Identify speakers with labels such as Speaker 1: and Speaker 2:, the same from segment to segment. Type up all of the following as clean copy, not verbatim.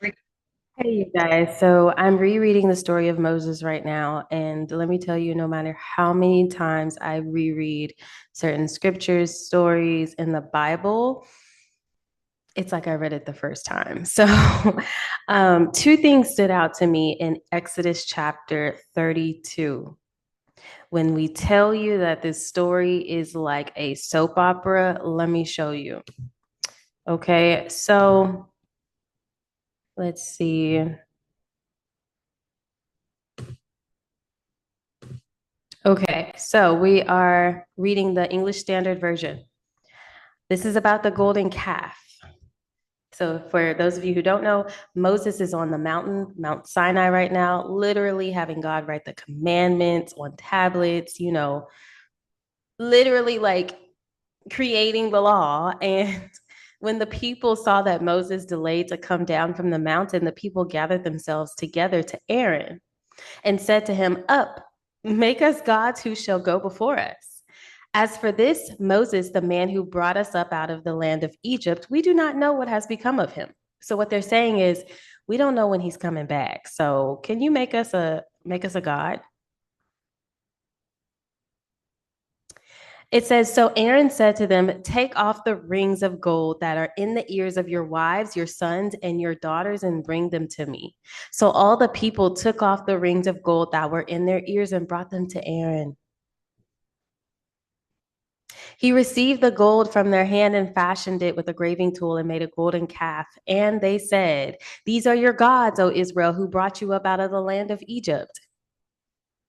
Speaker 1: Hey, you guys. So I'm rereading the story of Moses right now. And let me tell you, no matter how many times I reread certain scriptures, stories in the Bible, it's like I read it the first time. So two things stood out to me in Exodus chapter 32. When we tell you that this story is like a soap opera, let me show you. Okay, so let's see. Okay, so we are reading the English Standard Version. This is about the golden calf. So, for those of you who don't know, Moses is on the mountain, Mount Sinai, right now, literally having God write the commandments on tablets, literally like creating the law. And when the people saw that Moses delayed to come down from the mountain, the people gathered themselves together to Aaron and said to him, Up, make us gods who shall go before us. As for this Moses, the man who brought us up out of the land of Egypt, we do not know what has become of him. So what they're saying is, we don't know when he's coming back. So can you make us a god? It says, So Aaron said to them, Take off the rings of gold that are in the ears of your wives, your sons, and your daughters, and bring them to me. So all the people took off the rings of gold that were in their ears and brought them to Aaron. He received the gold from their hand and fashioned it with a graving tool and made a golden calf. And they said, These are your gods, O Israel, who brought you up out of the land of Egypt.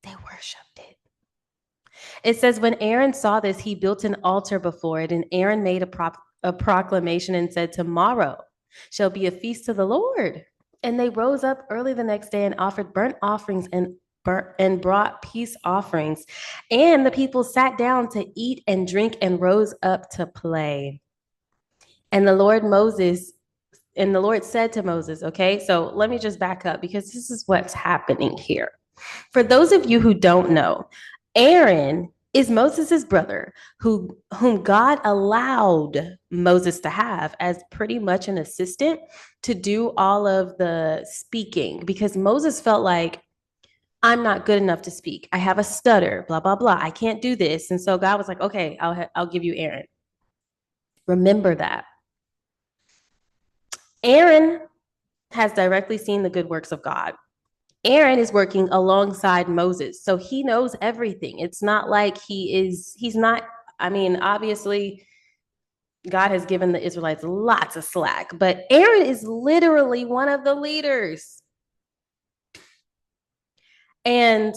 Speaker 1: They worshiped it. It says, When Aaron saw this, he built an altar before it, and Aaron made a proclamation and said, Tomorrow shall be a feast to the Lord. And they rose up early the next day and offered burnt offerings and brought peace offerings. And the people sat down to eat and drink and rose up to play. And the Lord said to Moses, okay, so let me just back up because this is what's happening here. For those of you who don't know, Aaron is Moses' brother whom God allowed Moses to have as pretty much an assistant to do all of the speaking because Moses felt like I'm not good enough to speak. I have a stutter, blah blah blah. I can't do this. And so God was like, "Okay, I'll give you Aaron." Remember that. Aaron has directly seen the good works of God. Aaron is working alongside Moses, so he knows everything. It's not like he's not, I mean, obviously, God has given the Israelites lots of slack, but Aaron is literally one of the leaders. And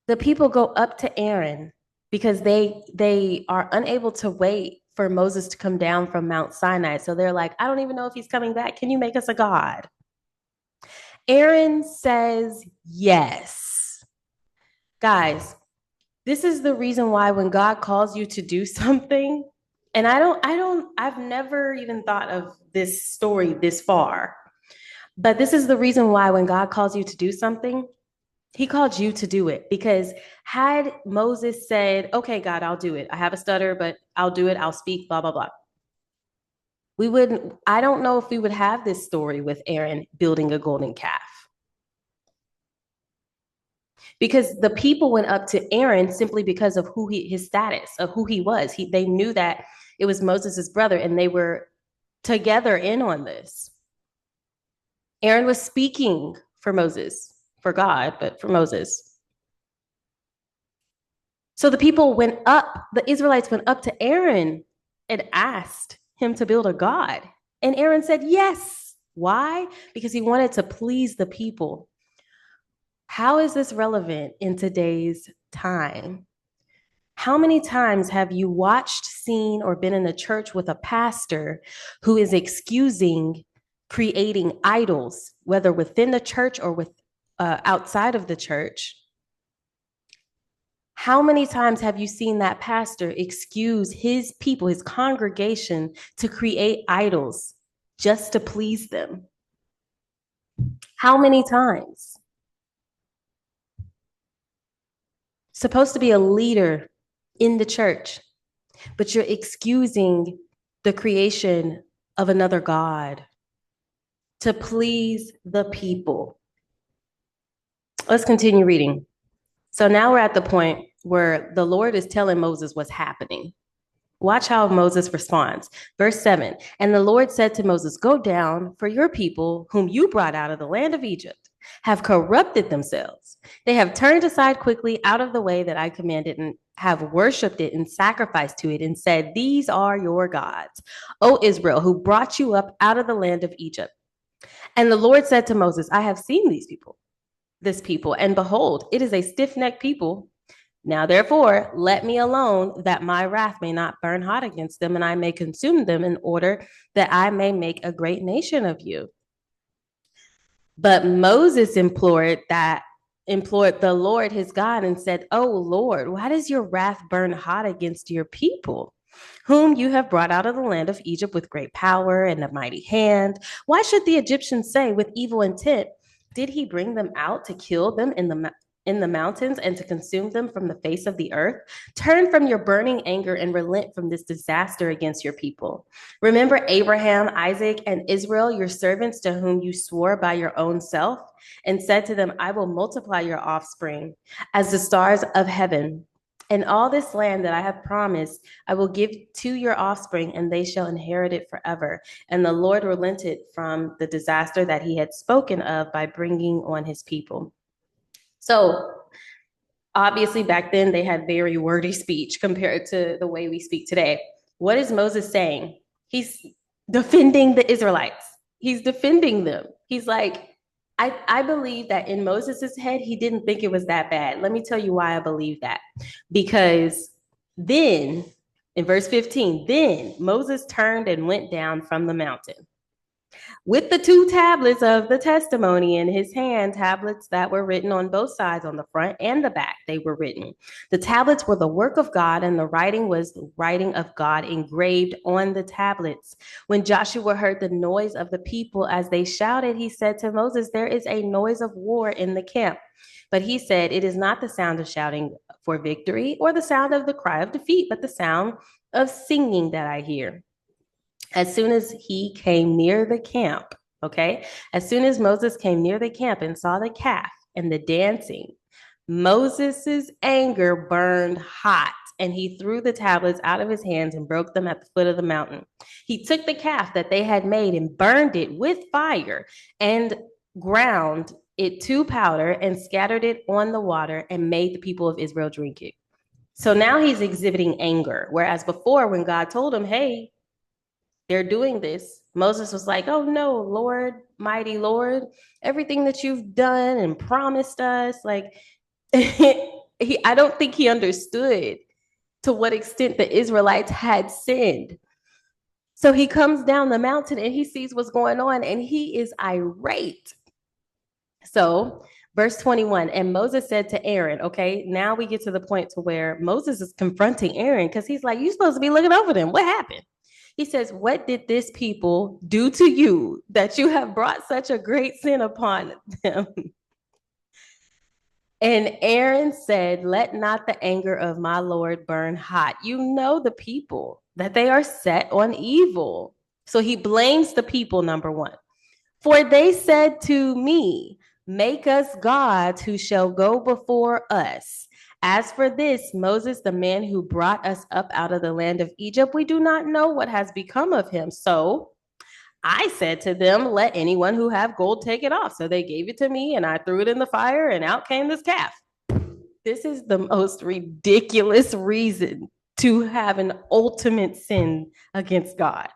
Speaker 1: the people go up to Aaron because they are unable to wait for Moses to come down from Mount Sinai. So they're like, I don't even know if he's coming back. Can you make us a god? Aaron says yes. Guys, this is the reason why when God calls you to do something, and I've never even thought of this story this far, but this is the reason why when God calls you to do something, he called you to do it. Because had Moses said, okay, God, I'll do it. I have a stutter, but I'll do it. I'll speak, blah, blah, blah. We wouldn't, I don't know if we would have this story with Aaron building a golden calf. Because the people went up to Aaron simply because of his status, of who he was. They knew that it was Moses' brother and they were together in on this. Aaron was speaking for Moses, for God, but for Moses. So the Israelites went up to Aaron and asked him to build a God. And Aaron said, yes. Why? Because he wanted to please the people. How is this relevant in today's time? How many times have you watched, seen, or been in a church with a pastor who is excusing creating idols, whether within the church or outside of the church? How many times have you seen that pastor excuse his people, his congregation, to create idols just to please them? How many times? Supposed to be a leader in the church, but you're excusing the creation of another God. to please the people. Let's continue reading. So now we're at the point where the Lord is telling Moses what's happening. Watch how Moses responds. Verse 7. And the Lord said to Moses, go down, for your people, whom you brought out of the land of Egypt, have corrupted themselves. They have turned aside quickly out of the way that I commanded and have worshipped it and sacrificed to it and said, these are your gods, O Israel, who brought you up out of the land of Egypt. And the Lord said to Moses, I have seen this people, and behold, it is a stiff-necked people. Now, therefore, let me alone, that my wrath may not burn hot against them, and I may consume them, in order that I may make a great nation of you. But Moses implored the Lord his God and said, oh Lord, why does your wrath burn hot against your people, whom you have brought out of the land of Egypt with great power and a mighty hand? Why should the Egyptians say with evil intent, did he bring them out to kill them in the mountains and to consume them from the face of the earth? Turn from your burning anger and relent from this disaster against your people. Remember Abraham, Isaac, and Israel, your servants, to whom you swore by your own self and said to them, I will multiply your offspring as the stars of heaven. And all this land that I have promised, I will give to your offspring, and they shall inherit it forever. And the Lord relented from the disaster that he had spoken of by bringing on his people. So obviously back then they had very wordy speech compared to the way we speak today. What is Moses saying? He's defending the Israelites. He's defending them. He's like, I believe that in Moses's head, he didn't think it was that bad. Let me tell you why I believe that. Because then, in verse 15, then Moses turned and went down from the mountain with the two tablets of the testimony in his hand, tablets that were written on both sides, on the front and the back, they were written. The tablets were the work of God, and the writing was the writing of God engraved on the tablets. When Joshua heard the noise of the people as they shouted, he said to Moses, there is a noise of war in the camp. But he said, it is not the sound of shouting for victory or the sound of the cry of defeat, but the sound of singing that I hear. As soon as he came near the camp, okay, as soon as Moses came near the camp and saw the calf and the dancing, Moses's anger burned hot, and he threw the tablets out of his hands and broke them at the foot of the mountain. He took the calf that they had made and burned it with fire and ground it to powder and scattered it on the water and made the people of Israel drink it. So now he's exhibiting anger, whereas before when God told him, hey, they're doing this, Moses was like, oh no, Lord, mighty Lord, everything that you've done and promised us, like, I don't think he understood to what extent the Israelites had sinned. So he comes down the mountain and he sees what's going on and he is irate. So verse 21, and Moses said to Aaron, okay, now we get to the point to where Moses is confronting Aaron because he's like, you're supposed to be looking over them. What happened? He says, what did this people do to you that you have brought such a great sin upon them? And Aaron said, let not the anger of my Lord burn hot. You know the people, that they are set on evil. So he blames the people, number one. For they said to me, make us gods who shall go before us. As for this, Moses, the man who brought us up out of the land of Egypt, we do not know what has become of him. So I said to them, let anyone who have gold take it off. So they gave it to me and I threw it in the fire and out came this calf. This is the most ridiculous reason to have an ultimate sin against God.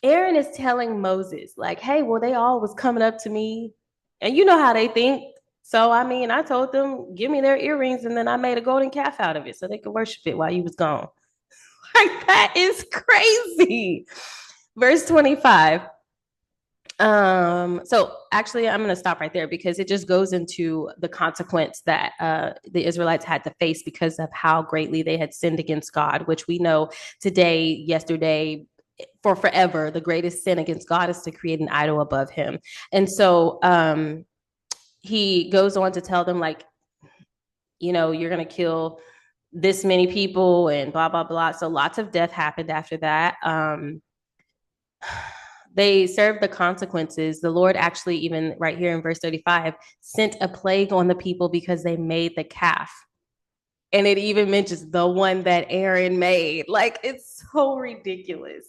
Speaker 1: Aaron is telling Moses, like, hey, well, they all was coming up to me and you know how they think. So, I mean, I told them, give me their earrings, and then I made a golden calf out of it so they could worship it while you was gone. Like, that is crazy. Verse 25. So actually, I'm going to stop right there because it just goes into the consequence that the Israelites had to face because of how greatly they had sinned against God, which we know today, yesterday, for forever, the greatest sin against God is to create an idol above him. And so he goes on to tell them, like, you know, you're going to kill this many people and blah, blah, blah. So lots of death happened after that. They served the consequences. The Lord actually, even right here in verse 35, sent a plague on the people because they made the calf. And it even mentions the one that Aaron made. Like, it's so ridiculous.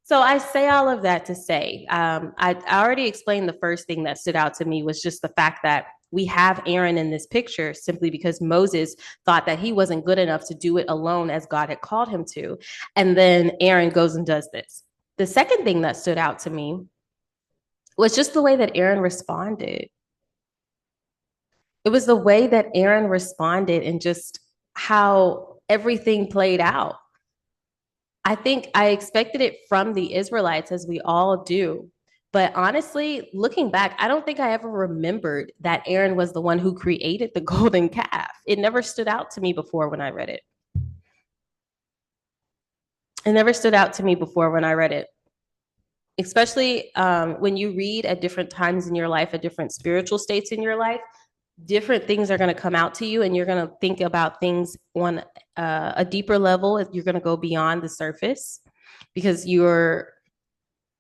Speaker 1: So I say all of that to say, I already explained the first thing that stood out to me was just the fact that we have Aaron in this picture simply because Moses thought that he wasn't good enough to do it alone as God had called him to. And then Aaron goes and does this. The second thing that stood out to me was just the way that Aaron responded. It was the way that Aaron responded and just how everything played out. I think I expected it from the Israelites, as we all do. But honestly, looking back, I don't think I ever remembered that Aaron was the one who created the golden calf. It never stood out to me before when I read it. It never stood out to me before when I read it, especially when you read at different times in your life, at different spiritual states in your life. Different things are going to come out to you, and you're going to think about things on a deeper level. You're going to go beyond the surface because your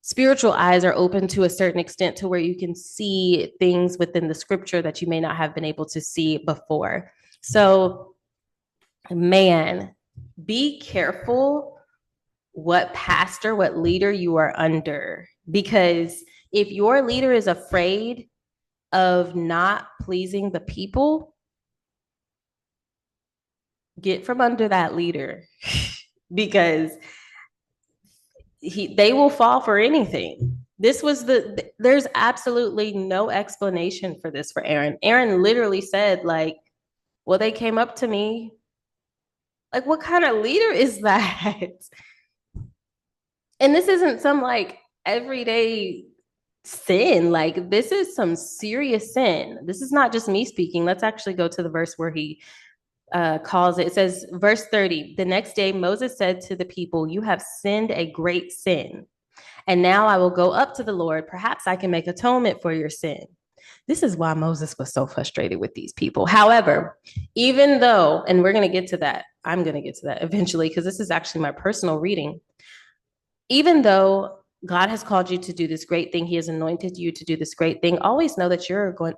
Speaker 1: spiritual eyes are open to a certain extent to where you can see things within the scripture that you may not have been able to see before. So, man, be careful what pastor, what leader you are under, because if your leader is afraid of not pleasing the people, get from under that leader because they will fall for anything. There's absolutely no explanation for this for Aaron. Aaron literally said, like, well, they came up to me. Like, what kind of leader is that? And this isn't some like everyday sin. Like, this is some serious sin. This is not just me speaking. Let's actually go to the verse where he calls it. It says, verse 30, the next day Moses said to the people, you have sinned a great sin. And now I will go up to the Lord. Perhaps I can make atonement for your sin. This is why Moses was so frustrated with these people. However, even though, and we're going to get to that, I'm going to get to that eventually, because this is actually my personal reading. Even though God has called you to do this great thing, he has anointed you to do this great thing, always know that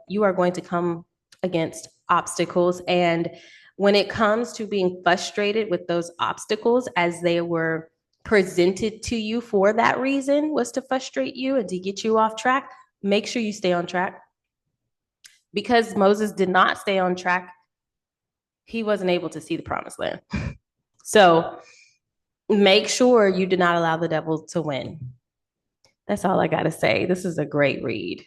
Speaker 1: you are going to come against obstacles. And when it comes to being frustrated with those obstacles as they were presented to you for that reason, was to frustrate you and to get you off track, make sure you stay on track. Because Moses did not stay on track, he wasn't able to see the promised land. So make sure you do not allow the devil to win. That's all I got to say. This is a great read.